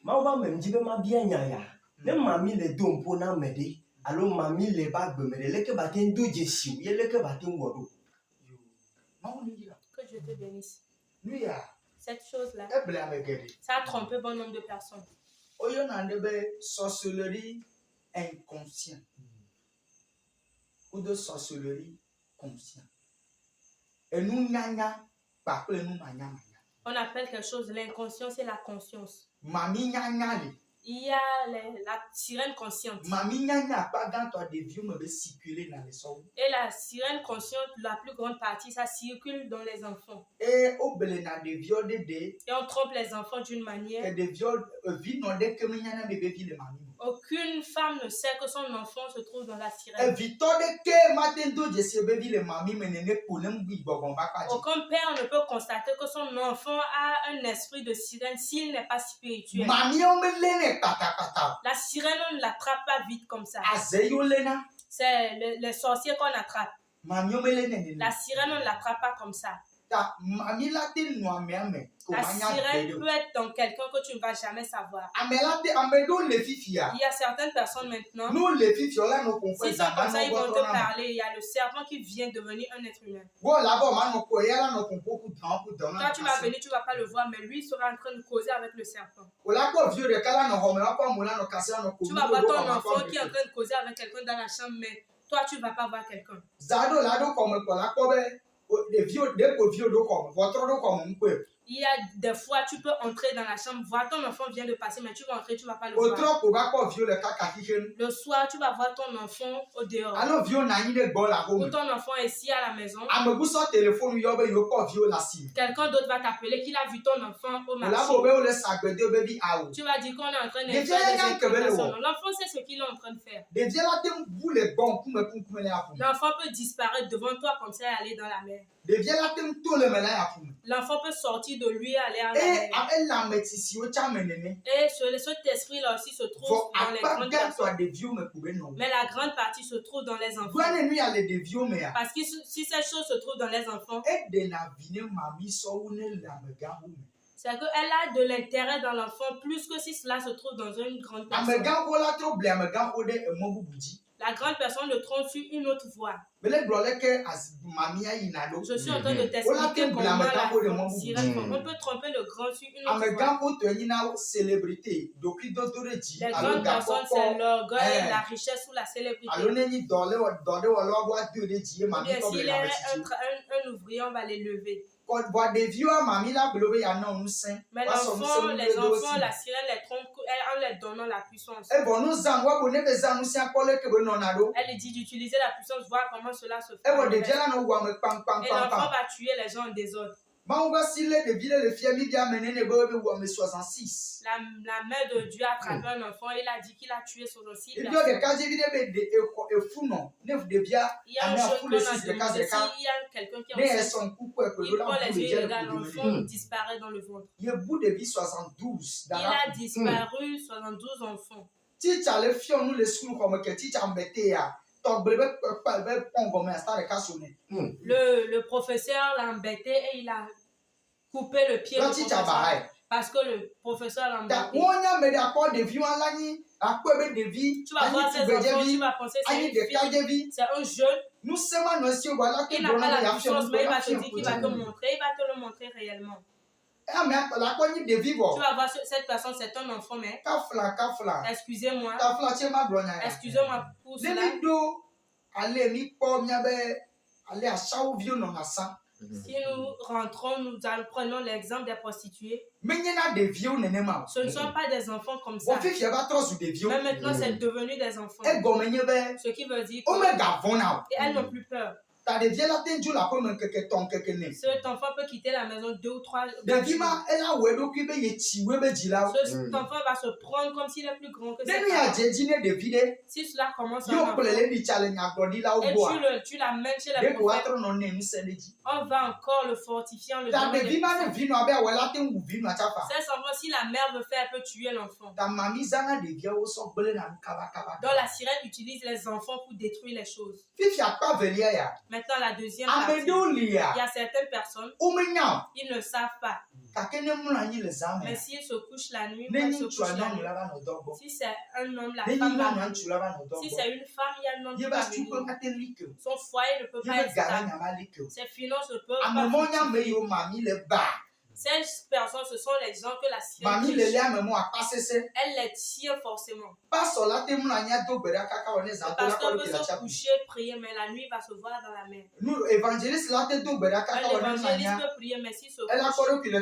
va même dire ma bien ya. Ne mami le don pona mede. Alors mami le bag me le que batin do jesi. Ye le que batin wodo. Que Dieu te bénisse. Lui ya. Cette chose-là, E bla me gede. ça a trompé bon nombre de personnes. Oyo na ndebe sorcellerie inconsciente. Ou de sorcellerie consciente. Et nous nyanya pa ple nous manya manya. On appelle quelque chose l'inconscience et la conscience. Mami nyanya li. Il y a la sirène consciente. Mami nyanya pas dans toi des vieux me circuler dans les sols. Et la sirène consciente, la plus grande partie, ça circule dans les enfants. Et au belena des vieux de. Et on trompe les enfants d'une manière. Que des vieux vie non de que nyanya bébé vie le mami. Aucune femme ne sait que son enfant se trouve dans la Et sirène. vito de que matin do je se bébé le mami mais ne pour ne mbi bogon ba pa. Aucun père ne peut constater que son enfant a un esprit de sirène s'il n'est pas spirituel. Mami on me lene pata pata. La sirène, on ne l'attrape pas vite comme ça. Azeyo lena. C'est les sorciers qu'on attrape. Mami on me lene. La sirène, on ne l'attrape pas comme ça. Ta mami la te no me. La sirène peut être dans quelqu'un que tu ne vas jamais savoir. Amedo le fifia. Il y a certaines personnes maintenant, Nous les fifia là nous confondons. s'ils sont comme ça, ils vont te parler. Il y a le serpent qui vient devenir un être humain. Toi, tu vas venir, tu ne vas pas le voir, mais lui sera en train de causer avec le serpent. Tu vas voir ton enfant qui est en train de causer avec quelqu'un dans la chambre, mais toi, tu ne vas pas voir quelqu'un. Il y a des fois, tu peux entrer dans la chambre, voir ton enfant vient de passer, mais tu vas entrer, tu ne vas pas le voir. Le soir, tu vas voir ton enfant au dehors. Ou ton enfant est ici à la maison. Quelqu'un d'autre va t'appeler qu'il a vu ton enfant au marché. Tu vas dire qu'on est en train de faire. L'enfant sait ce qu'il est en train de faire. L'enfant peut disparaître devant toi comme ça et aller dans la mer. L'enfant peut sortir de lui et aller à la mer. Et cet esprit-là aussi se trouve dans les grandes personnes. Mais la grande partie se trouve dans les enfants. Parce que si cette chose se trouve dans les enfants, c'est qu'elle a de l'intérêt dans l'enfant plus que si cela se trouve dans une grande personne. La grande personne le trompe sur une autre voie. Je suis en train de t'expliquer comment la sirène. On peut tromper le grand sur une autre voie. Les grandes personnes, c'est l'orgueil, la richesse ou la célébrité. Bien, s'il est un ouvrier, on va l'élever. Mais l'enfant, les enfants, la sirène les trompe en leur donnant la puissance. Elle dit d'utiliser la puissance, voir comment cela se fait. Et l'enfant va tuer les gens en désordre. La main de Dieu a attrapé un enfant et il a dit qu'il a tué 66 personnes. Il y a un jeune qu'on a demandé s'il y a quelqu'un qui a il prend les yeux et regarde l'enfant disparaît dans le ventre. Il a disparu 72 enfants. Le professeur l'a embêté et il a coupé le pied du professeur. Parce que le professeur l'a embêté. Tu vas voir ces enfants, tu vas penser c'est une fille, c'est un jeune. Il n'a pas la puissance, mais il va te dire qu'il va te montrer, il va te le montrer réellement. Tu vas voir cette personne, c'est un enfant, mais excusez-moi pour cela. Si nous rentrons, nous prenons l'exemple des prostituées. Ce ne sont pas des enfants comme ça. Mais maintenant, c'est devenu des enfants. Ce qui veut dire qu'elles n'ont plus peur. Cet enfant peut quitter la maison 2 ou 3 jours. Cet enfant va se prendre comme s'il est plus grand que ses parents. Si cela commence à et tu l'amènes chez les prophètes, on va encore le fortifier en le donnant des puissances. Cet enfant, si la mère veut faire, elle peut tuer l'enfant. Donc la sirène utilise les enfants pour détruire les choses. Maintenant, la deuxième partie. Il y a certaines personnes, ils ne savent pas. Mais s'ils se couchent la nuit, moi, ils se couchent la nuit. Si c'est un homme, la femme va venir. Si c'est une femme, il y a un homme qui va venir. Son foyer ne peut pas être stable. Ses finances ne peuvent pas fonctionner. Ces personnes, ce sont les gens que la sirène touche. Elle les tire forcément. Le pasteur peut se coucher, prier, mais la nuit il va se voir dans la mer. L'évangéliste peut prier, mais s'il se couche, il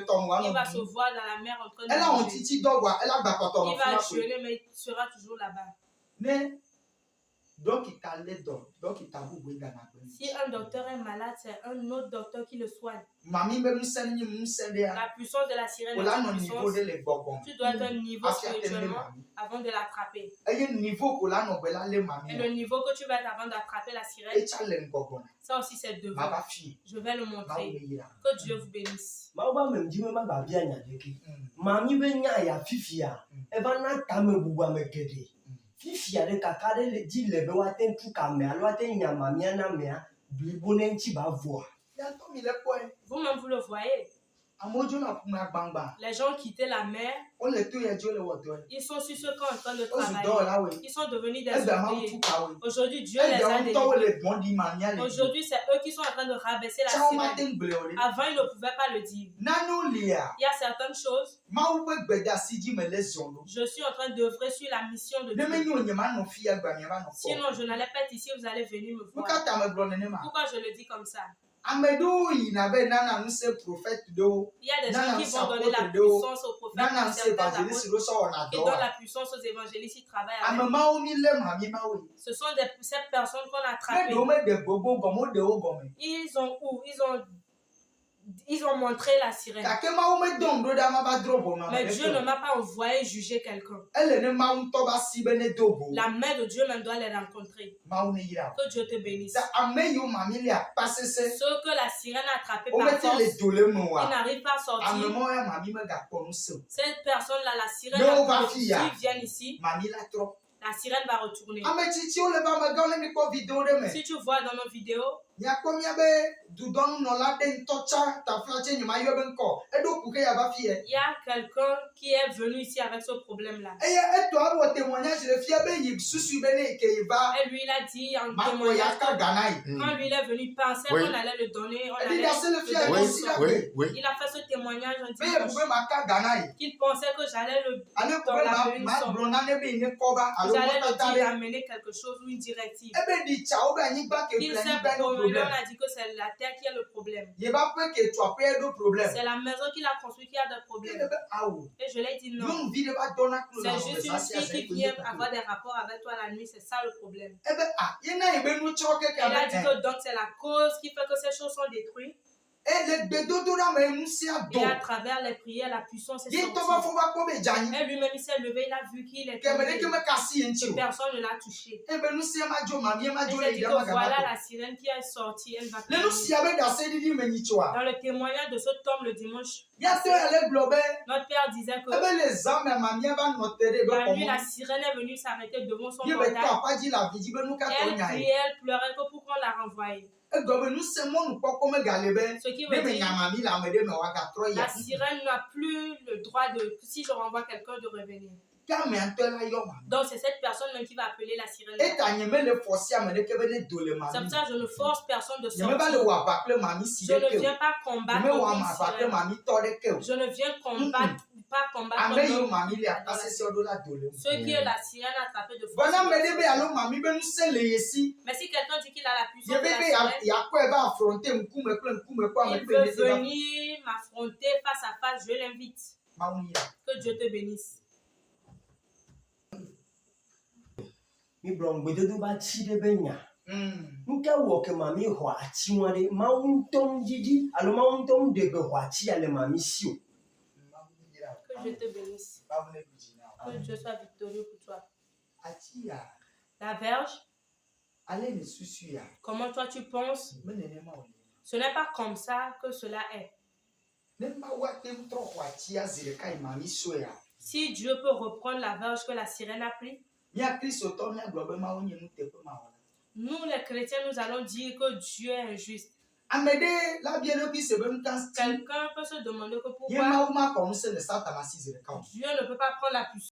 va se voir dans la mer en train de jeûner. Il va jeûner, mais il sera toujours là-bas. Si un docteur est malade, c'est un autre docteur qui le soigne. La puissance de la sirène est une puissance. Tu dois être un niveau spirituellement avant de l'attraper. Et le niveau que tu vas être avant d'attraper la sirène, ça aussi c'est devant. Je vais le montrer. Que Dieu vous bénisse. Fifia de kaka de dit le bewaten tout camé alors ten nyamamia na mea blibone nti ba voix. Vous-même vous le voyez. Les gens quittaient la mer. Ils sont sur ce camp en train de travailler. Ils sont devenus des ouvriers. Aujourd'hui, Dieu les a délivrés. Aujourd'hui, c'est eux qui sont en train de rabaisser la sirène. Avant, ils ne pouvaient pas le dire. Il y a certaines choses. Je suis en train d'œuvrer sur la mission de Dieu. Sinon, je n'allais pas être ici, vous allez venir me voir. Pourquoi je le dis comme ça? Il y a des gens qui vont donner la puissance aux prophètes, qui donnent la puissance aux évangélistes qui travaillent avec. Ce sont ces personnes qu'on a attrapées. Ils ont où? Ils ont montré la sirène. Mais Dieu ne m'a pas envoyé juger quelqu'un. La main de Dieu même doit les rencontrer. Que Dieu te bénisse. Ceux que la sirène a attrapés par force, ils n'arrivent pas à sortir. Cette personne-là, la sirène, s'ils viennent ici, la sirène va retourner. Si tu vois dans nos vidéos, il y a quelqu'un qui est venu ici avec ce problème-là. Et lui, il a dit en témoignage, quand lui il est venu, il pensait qu'on allait le donner. Il a fait ce témoignage en disant qu'il pensait que j'allais le donner une somme. J'allais le dire amener quelque chose ou une directive. Il s'est promené, on a dit que c'est la terre qui a le problème. C'est la maison qu'il a construite qui a des problèmes. Et je lui ai dit non. C'est juste une fille qui vient avoir des rapports avec toi la nuit, c'est ça le problème. Elle a dit que donc c'est la cause qui fait que ces choses sont détruites. Et à travers les prières, la puissance est sortie. Et lui-même, il s'est levé, il a vu qu'il était tombé. Que personne ne l'a touché. Et j'ai dit que voilà la sirène qui est sortie, elle va prier. Dans le témoignage de cet homme le dimanche, notre père disait que la nuit, la sirène est venue s'arrêter devant son portail. Elle criait, elle pleurait que pour qu'on la renvoie. Ce qui veut dire la sirène n'a plus le droit de, si je renvoie quelqu'un, de revenir. Donc c'est cette personne-là qui va appeler la sirène. C'est pour ça que je ne force personne de sortir. Je ne viens pas combattre une sirène. Je ne viens pas combattre ceux qui est la sirène attrapée de force. Mais si quelqu'un dit qu'il a la puissance de la sirène, il veut venir m'affronter face à face, je l'invite. Que Dieu te bénisse. Mi blong bedodo ba chi de benya. Nka wo ke mami ho achi nwade mauntom didi alo mauntom de be ho achi ale mami sio. Que je te bénisse. Que Dieu soit victorieux pour toi. La verge. Comment toi tu penses? Ce n'est pas comme ça que cela est. Si Dieu peut reprendre la verge que la sirène a pris, Nous, les chrétiens, nous allons dire que Dieu est injuste. Quelqu'un Quelqu'un peut se demander que pourquoi Dieu ne peut pas prendre la puissance